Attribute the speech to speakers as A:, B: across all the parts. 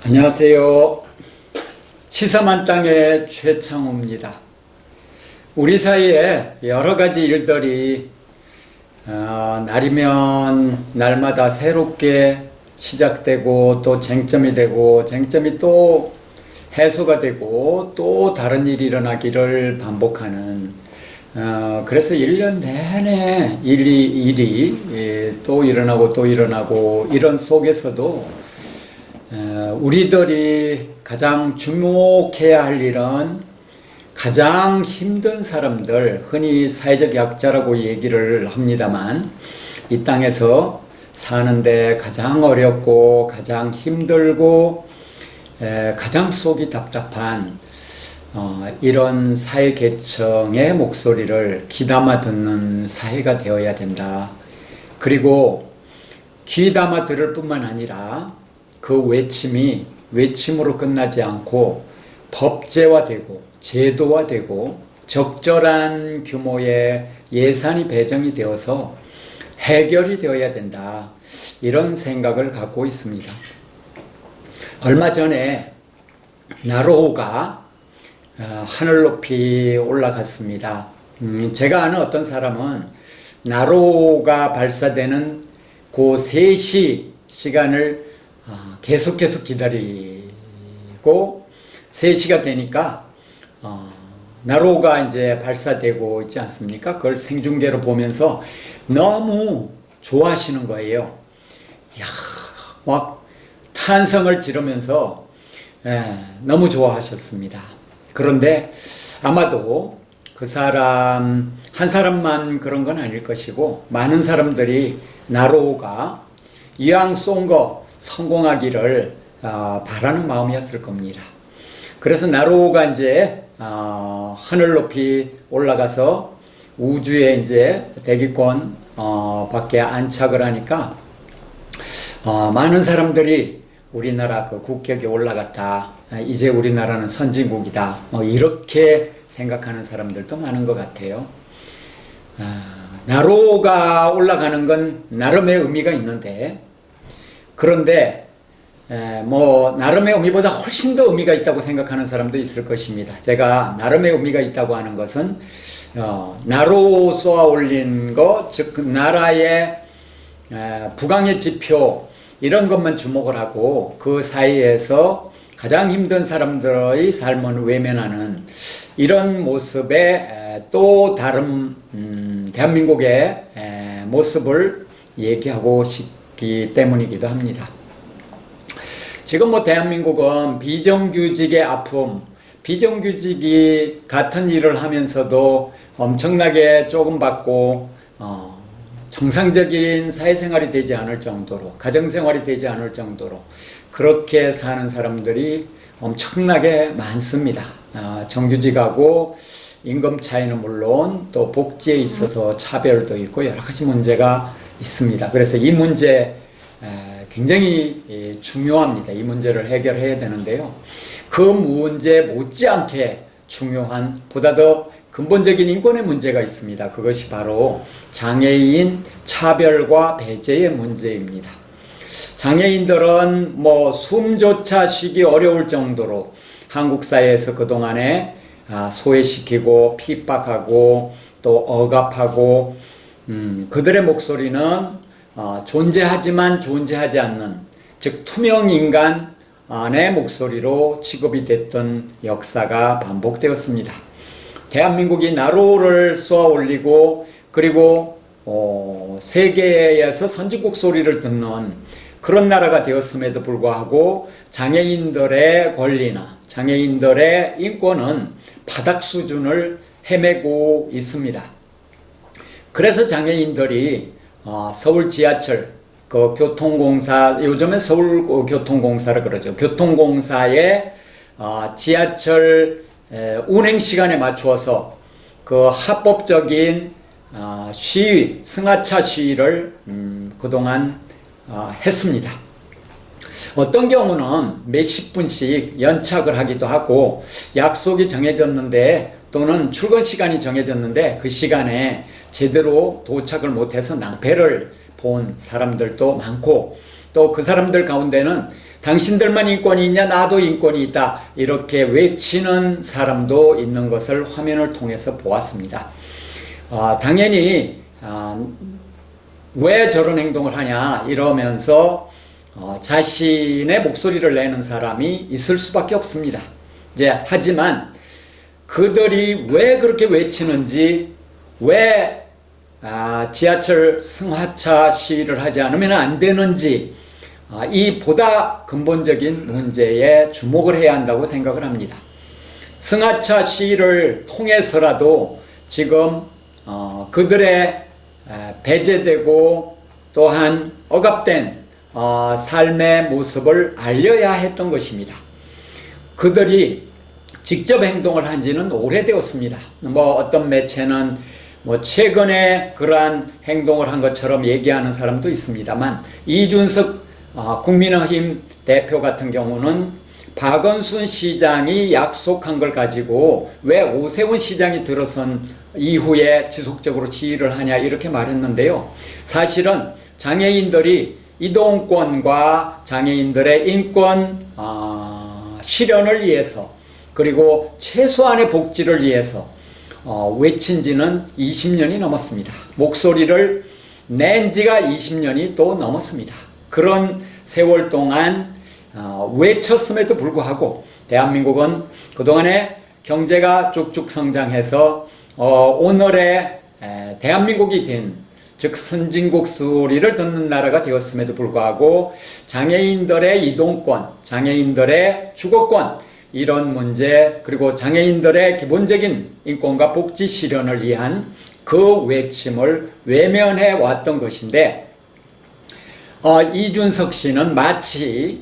A: 안녕하세요. 시사만땅의 최창호입니다. 우리 사이에 여러 가지 일들이 날이면 날마다 새롭게 시작되고 또 쟁점이 되고 쟁점이 또 해소가 되고 또 다른 일이 일어나기를 반복하는 그래서 1년 내내 일이 또 일어나고 또 일어나고 이런 속에서도 우리들이 가장 주목해야 할 일은 가장 힘든 사람들, 흔히 사회적 약자라고 얘기를 합니다만 이 땅에서 사는데 가장 어렵고 가장 힘들고 가장 속이 답답한 이런 사회 계층의 목소리를 귀담아 듣는 사회가 되어야 된다. 그리고 귀담아 들을 뿐만 아니라 그 외침이 외침으로 끝나지 않고 법제화되고 제도화되고 적절한 규모의 예산이 배정이 되어서 해결이 되어야 된다. 이런 생각을 갖고 있습니다. 얼마 전에 나로호가 하늘 높이 올라갔습니다. 제가 아는 어떤 사람은 나로호가 발사되는 그 3시 시간을 계속 기다리고 3시가 되니까 나로가 이제 발사되고 있지 않습니까? 그걸 생중계로 보면서 너무 좋아하시는 거예요. 이야, 막 탄성을 지르면서 너무 좋아하셨습니다. 그런데 아마도 그 사람 한 사람만 그런 건 아닐 것이고 많은 사람들이 나로가 이왕 쏜 거 성공하기를 바라는 마음이었을 겁니다. 그래서 나로가 이제 하늘 높이 올라가서 우주에 이제 대기권 밖에 안착을 하니까 많은 사람들이 우리나라 그 국격에 올라갔다. 이제 우리나라는 선진국이다. 이렇게 생각하는 사람들도 많은 것 같아요. 나로가 올라가는 건 나름의 의미가 있는데 그런데 나름의 의미보다 훨씬 더 의미가 있다고 생각하는 사람도 있을 것입니다. 제가 나름의 의미가 있다고 하는 것은 나로 쏘아 올린 것, 즉 그 나라의 부강의 지표 이런 것만 주목을 하고 그 사이에서 가장 힘든 사람들의 삶을 외면하는 이런 모습의 또 다른 대한민국의 모습을 얘기하고 싶기 때문이기도 합니다. 지금 대한민국은 비정규직의 아픔, 비정규직이 같은 일을 하면서도 엄청나게 조금 받고 정상적인 사회생활이 되지 않을 정도로, 가정생활이 되지 않을 정도로 그렇게 사는 사람들이 엄청나게 많습니다. 정규직하고 임금 차이는 물론 또 복지에 있어서 차별도 있고 여러 가지 문제가 있습니다. 그래서 이 문제 굉장히 중요합니다. 이 문제를 해결해야 되는데요. 그 문제 못지않게 중요한 보다 더 근본적인 인권의 문제가 있습니다. 그것이 바로 장애인 차별과 배제의 문제입니다. 장애인들은 숨조차 쉬기 어려울 정도로 한국 사회에서 그동안에 소외시키고 핍박하고 또 억압하고 그들의 목소리는 존재하지만 존재하지 않는 즉 투명 인간의 목소리로 취급이 됐던 역사가 반복되었습니다. 대한민국이 나로를 쏘아 올리고 그리고 세계에서 선진국 소리를 듣는 그런 나라가 되었음에도 불구하고 장애인들의 권리나 장애인들의 인권은 바닥 수준을 헤매고 있습니다. 그래서 장애인들이 서울 지하철 그 교통공사, 요즘엔 서울교통공사라 그러죠. 교통공사의 지하철 운행 시간에 맞추어서 그 합법적인 시위, 승하차 시위를 그동안 했습니다. 어떤 경우는 몇십 분씩 연착을 하기도 하고 약속이 정해졌는데 또는 출근 시간이 정해졌는데 그 시간에 제대로 도착을 못해서 낭패를 본 사람들도 많고 또 그 사람들 가운데는 당신들만 인권이 있냐? 나도 인권이 있다. 이렇게 외치는 사람도 있는 것을 화면을 통해서 보았습니다. 당연히 왜 저런 행동을 하냐 이러면서 자신의 목소리를 내는 사람이 있을 수밖에 없습니다. 하지만 그들이 왜 그렇게 외치는지, 왜 지하철 승하차 시위를 하지 않으면 안 되는지, 이 보다 근본적인 문제에 주목을 해야 한다고 생각을 합니다. 승하차 시위를 통해서라도 지금 그들의 배제되고 또한 억압된 삶의 모습을 알려야 했던 것입니다. 그들이 직접 행동을 한 지는 오래되었습니다. 어떤 매체는 최근에 그러한 행동을 한 것처럼 얘기하는 사람도 있습니다만, 이준석 국민의힘 대표 같은 경우는 박원순 시장이 약속한 걸 가지고 왜 오세훈 시장이 들어선 이후에 지속적으로 시위를 하냐 이렇게 말했는데요. 사실은 장애인들이 이동권과 장애인들의 인권 실현을 위해서, 그리고 최소한의 복지를 위해서 외친 지는 20년이 넘었습니다. 목소리를 낸 지가 20년이 또 넘었습니다. 그런 세월 동안 외쳤음에도 불구하고 대한민국은 그동안에 경제가 쭉쭉 성장해서 오늘의 대한민국이 된, 즉 선진국 소리를 듣는 나라가 되었음에도 불구하고 장애인들의 이동권, 장애인들의 주거권, 이런 문제, 그리고 장애인들의 기본적인 인권과 복지 실현을 위한 그 외침을 외면해 왔던 것인데, 이준석 씨는 마치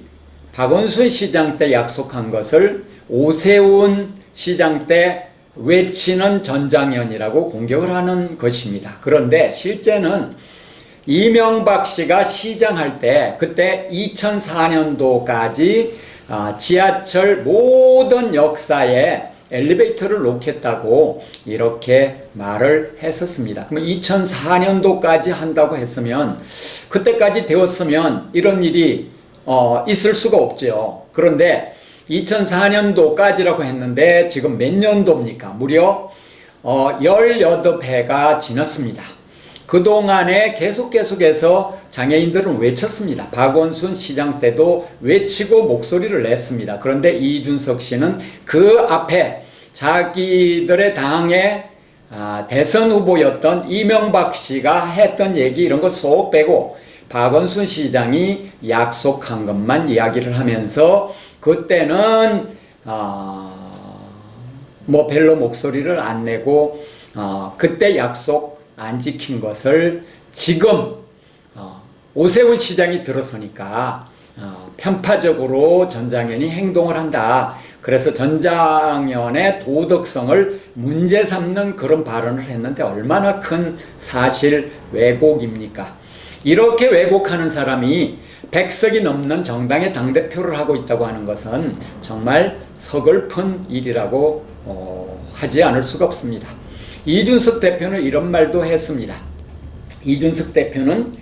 A: 박원순 시장 때 약속한 것을 오세훈 시장 때 외치는 전장현이라고 공격을 하는 것입니다. 그런데 실제는 이명박 씨가 시장할 때, 그때 2004년도까지 지하철 모든 역사에 엘리베이터를 놓겠다고 이렇게 말을 했었습니다. 그럼 2004년도까지 한다고 했으면, 그때까지 되었으면 이런 일이 있을 수가 없죠. 그런데 2004년도까지라고 했는데 지금 몇 년도입니까? 무려 18회가 지났습니다. 그동안에 계속해서 장애인들은 외쳤습니다. 박원순 시장 때도 외치고 목소리를 냈습니다. 그런데 이준석 씨는 그 앞에 자기들의 당의 대선 후보였던 이명박 씨가 했던 얘기 이런 거 쏙 빼고 박원순 시장이 약속한 것만 이야기를 하면서, 그때는 별로 목소리를 안 내고 그때 약속 안 지킨 것을 지금 오세훈 시장이 들어서니까 편파적으로 전장현이 행동을 한다. 그래서 전장현의 도덕성을 문제 삼는 그런 발언을 했는데 얼마나 큰 사실 왜곡입니까? 이렇게 왜곡하는 사람이 100석이 넘는 정당의 당대표를 하고 있다고 하는 것은 정말 서글픈 일이라고 하지 않을 수가 없습니다. 이준석 대표는 이런 말도 했습니다. 이준석 대표는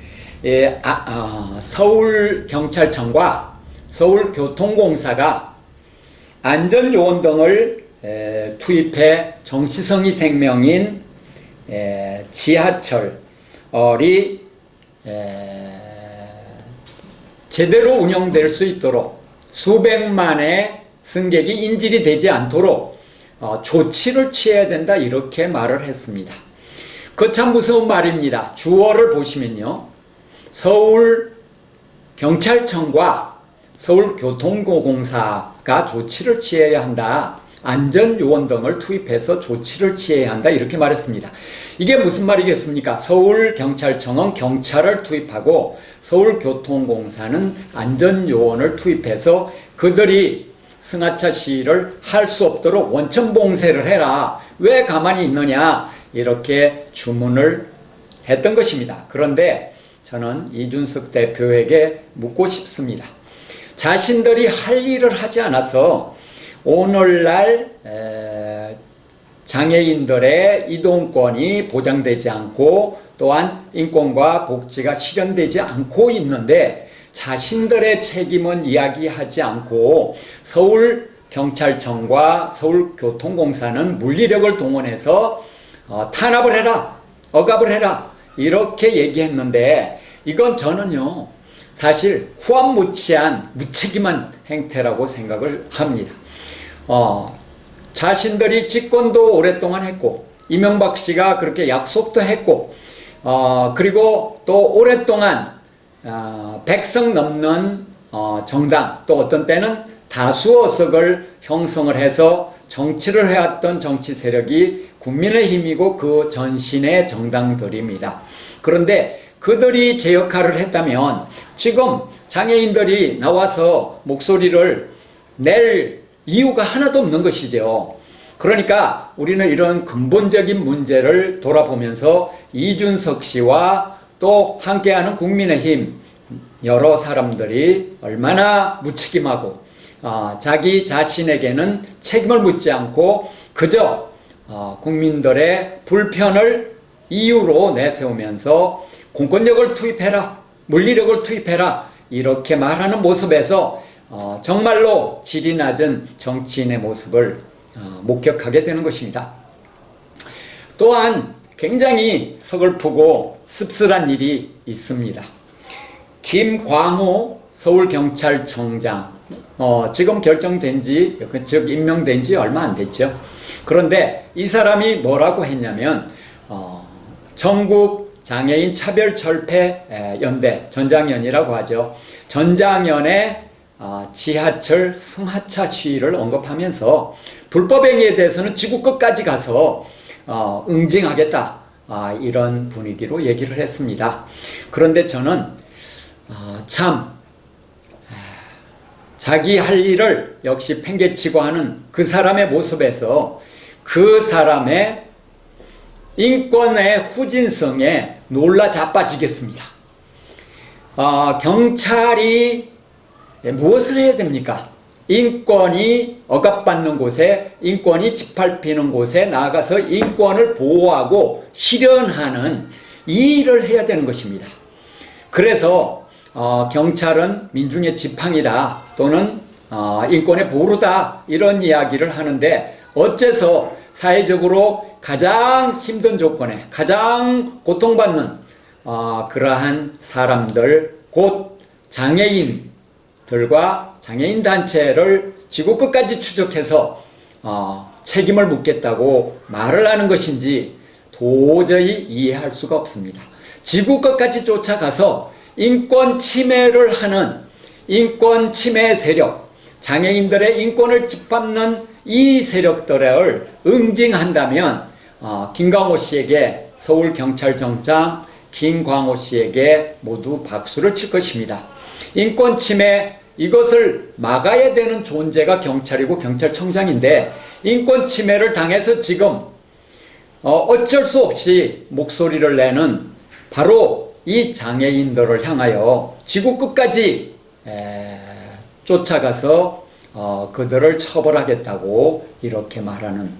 A: 서울경찰청과 서울교통공사가 안전요원 등을 투입해 정치성이 생명인 지하철이 제대로 운영될 수 있도록, 수백만의 승객이 인질이 되지 않도록 조치를 취해야 된다, 이렇게 말을 했습니다. 그 참 무서운 말입니다. 주어를 보시면요, 서울경찰청과 서울교통공사가 조치를 취해야 한다, 안전요원 등을 투입해서 조치를 취해야 한다, 이렇게 말했습니다. 이게 무슨 말이겠습니까? 서울경찰청은 경찰을 투입하고 서울교통공사는 안전요원을 투입해서 그들이 승하차 시위를 할 수 없도록 원천봉쇄를 해라. 왜 가만히 있느냐, 이렇게 주문을 했던 것입니다. 그런데 저는 이준석 대표에게 묻고 싶습니다. 자신들이 할 일을 하지 않아서 오늘날 장애인들의 이동권이 보장되지 않고 또한 인권과 복지가 실현되지 않고 있는데, 자신들의 책임은 이야기하지 않고 서울경찰청과 서울교통공사는 물리력을 동원해서 탄압을 해라, 억압을 해라 이렇게 얘기했는데 이건 저는요 사실 후한무치한 무책임한 행태라고 생각을 합니다. 자신들이 집권도 오랫동안 했고 이명박 씨가 그렇게 약속도 했고 그리고 또 오랫동안 100석 넘는 정당 또 어떤 때는 다수 의석을 형성을 해서 정치를 해왔던 정치 세력이 국민의힘이고 그 전신의 정당들입니다. 그런데 그들이 제 역할을 했다면 지금 장애인들이 나와서 목소리를 낼 이유가 하나도 없는 것이죠. 그러니까 우리는 이런 근본적인 문제를 돌아보면서 이준석 씨와 또 함께하는 국민의힘 여러 사람들이 얼마나 무책임하고 자기 자신에게는 책임을 묻지 않고 그저 국민들의 불편을 이유로 내세우면서 공권력을 투입해라, 물리력을 투입해라 이렇게 말하는 모습에서 정말로 질이 낮은 정치인의 모습을 목격하게 되는 것입니다. 또한 굉장히 서글프고 씁쓸한 일이 있습니다. 김광호 서울경찰청장 지금 결정된 지, 즉 임명된 지 얼마 안 됐죠. 그런데 이 사람이 뭐라고 했냐면 전국 장애인 차별철폐 연대 전장연이라고 하죠. 전장연의 지하철 승하차 시위를 언급하면서 불법행위에 대해서는 지구 끝까지 가서 응징하겠다 이런 분위기로 얘기를 했습니다. 그런데 저는 참 자기 할 일을 역시 팽개치고 하는 그 사람의 모습에서 그 사람의 인권의 후진성에 놀라 자빠지겠습니다. 경찰이 무엇을 해야 됩니까? 인권이 억압받는 곳에, 인권이 짓밟히는 곳에 나가서 인권을 보호하고 실현하는 이 일을 해야 되는 것입니다. 그래서 경찰은 민중의 지팡이다 또는 인권의 보루다 이런 이야기를 하는데 어째서 사회적으로 가장 힘든 조건에 가장 고통받는 그러한 사람들 곧 장애인들과 장애인 단체를 지구 끝까지 추적해서 책임을 묻겠다고 말을 하는 것인지 도저히 이해할 수가 없습니다. 지구 끝까지 쫓아가서 인권 침해를 하는 인권 침해 세력, 장애인들의 인권을 짓밟는 이 세력들을 응징한다면 김광호 씨에게 서울경찰청장 김광호 씨에게 모두 박수를 칠 것입니다. 인권 침해 이것을 막아야 되는 존재가 경찰이고 경찰청장인데 인권 침해를 당해서 지금 어쩔 수 없이 목소리를 내는 바로 이 장애인들을 향하여 지구 끝까지 쫓아가서 그들을 처벌하겠다고 이렇게 말하는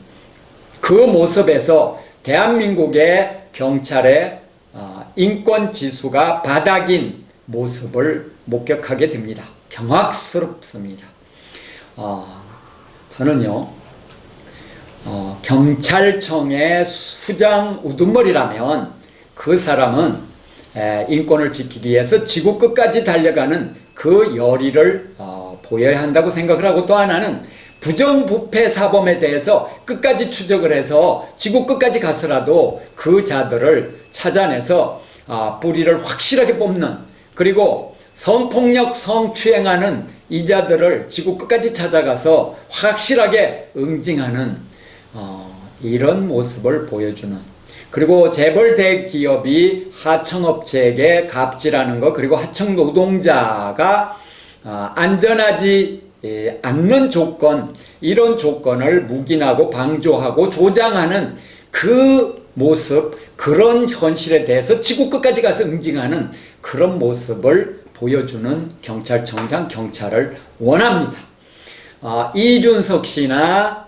A: 그 모습에서 대한민국의 경찰의 인권 지수가 바닥인 모습을 목격하게 됩니다. 경악스럽습니다. 저는요 경찰청의 수장 우두머리라면 그 사람은 인권을 지키기 위해서 지구 끝까지 달려가는 그 열의를 보여야 한다고 생각을 하고 또 하나는 부정부패 사범에 대해서 끝까지 추적을 해서 지구 끝까지 가서라도 그 자들을 찾아내서 뿌리를 확실하게 뽑는 그리고 성폭력 성추행하는 이 자들을 지구 끝까지 찾아가서 확실하게 응징하는 이런 모습을 보여주는 그리고 재벌 대기업이 하청업체에게 갑질하는 것 그리고 하청 노동자가 안전하지 않는 조건 이런 조건을 묵인하고 방조하고 조장하는 그 모습 그런 현실에 대해서 지구 끝까지 가서 응징하는 그런 모습을 보여주는 경찰청장 경찰을 원합니다. 이준석 씨나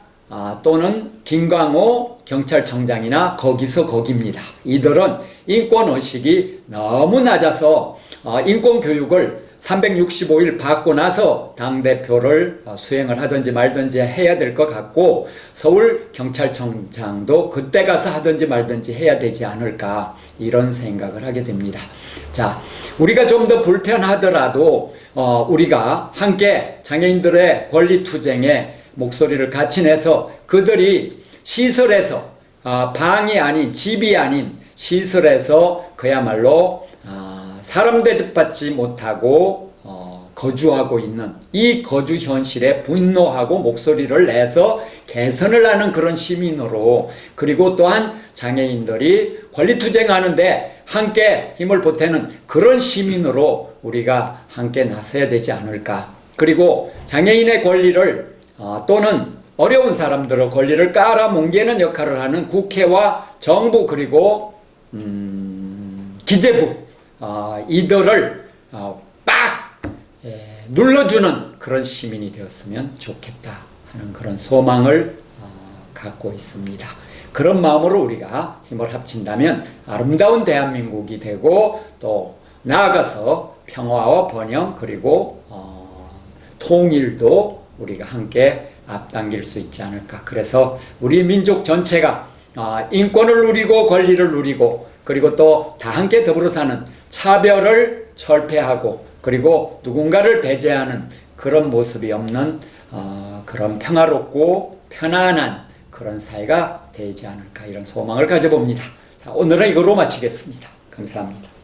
A: 또는 김광호 경찰청장이나 거기서 거기입니다. 이들은 인권의식이 너무 낮아서 인권교육을 365일 받고 나서 당대표를 수행을 하든지 말든지 해야 될 것 같고, 서울경찰청장도 그때 가서 하든지 말든지 해야 되지 않을까, 이런 생각을 하게 됩니다. 자, 우리가 좀 더 불편하더라도 우리가 함께 장애인들의 권리투쟁에 목소리를 같이 내서 그들이 시설에서, 방이 아닌, 집이 아닌 시설에서 그야말로 사람 대접받지 못하고 거주하고 있는 이 거주 현실에 분노하고 목소리를 내서 개선을 하는 그런 시민으로, 그리고 또한 장애인들이 권리투쟁하는데 함께 힘을 보태는 그런 시민으로 우리가 함께 나서야 되지 않을까. 그리고 장애인의 권리를 또는 어려운 사람들의 권리를 깔아뭉개는 역할을 하는 국회와 정부, 그리고 기재부, 이들을 빡 눌러주는 그런 시민이 되었으면 좋겠다 하는 그런 소망을 갖고 있습니다. 그런 마음으로 우리가 힘을 합친다면 아름다운 대한민국이 되고, 또 나아가서 평화와 번영, 그리고 통일도 우리가 함께 앞당길 수 있지 않을까. 그래서 우리 민족 전체가 인권을 누리고 권리를 누리고, 그리고 또 다 함께 더불어 사는, 차별을 철폐하고, 그리고 누군가를 배제하는 그런 모습이 없는 그런 평화롭고 편안한 그런 사회가 되지 않을까, 이런 소망을 가져봅니다. 자, 오늘은 이거로 마치겠습니다. 감사합니다.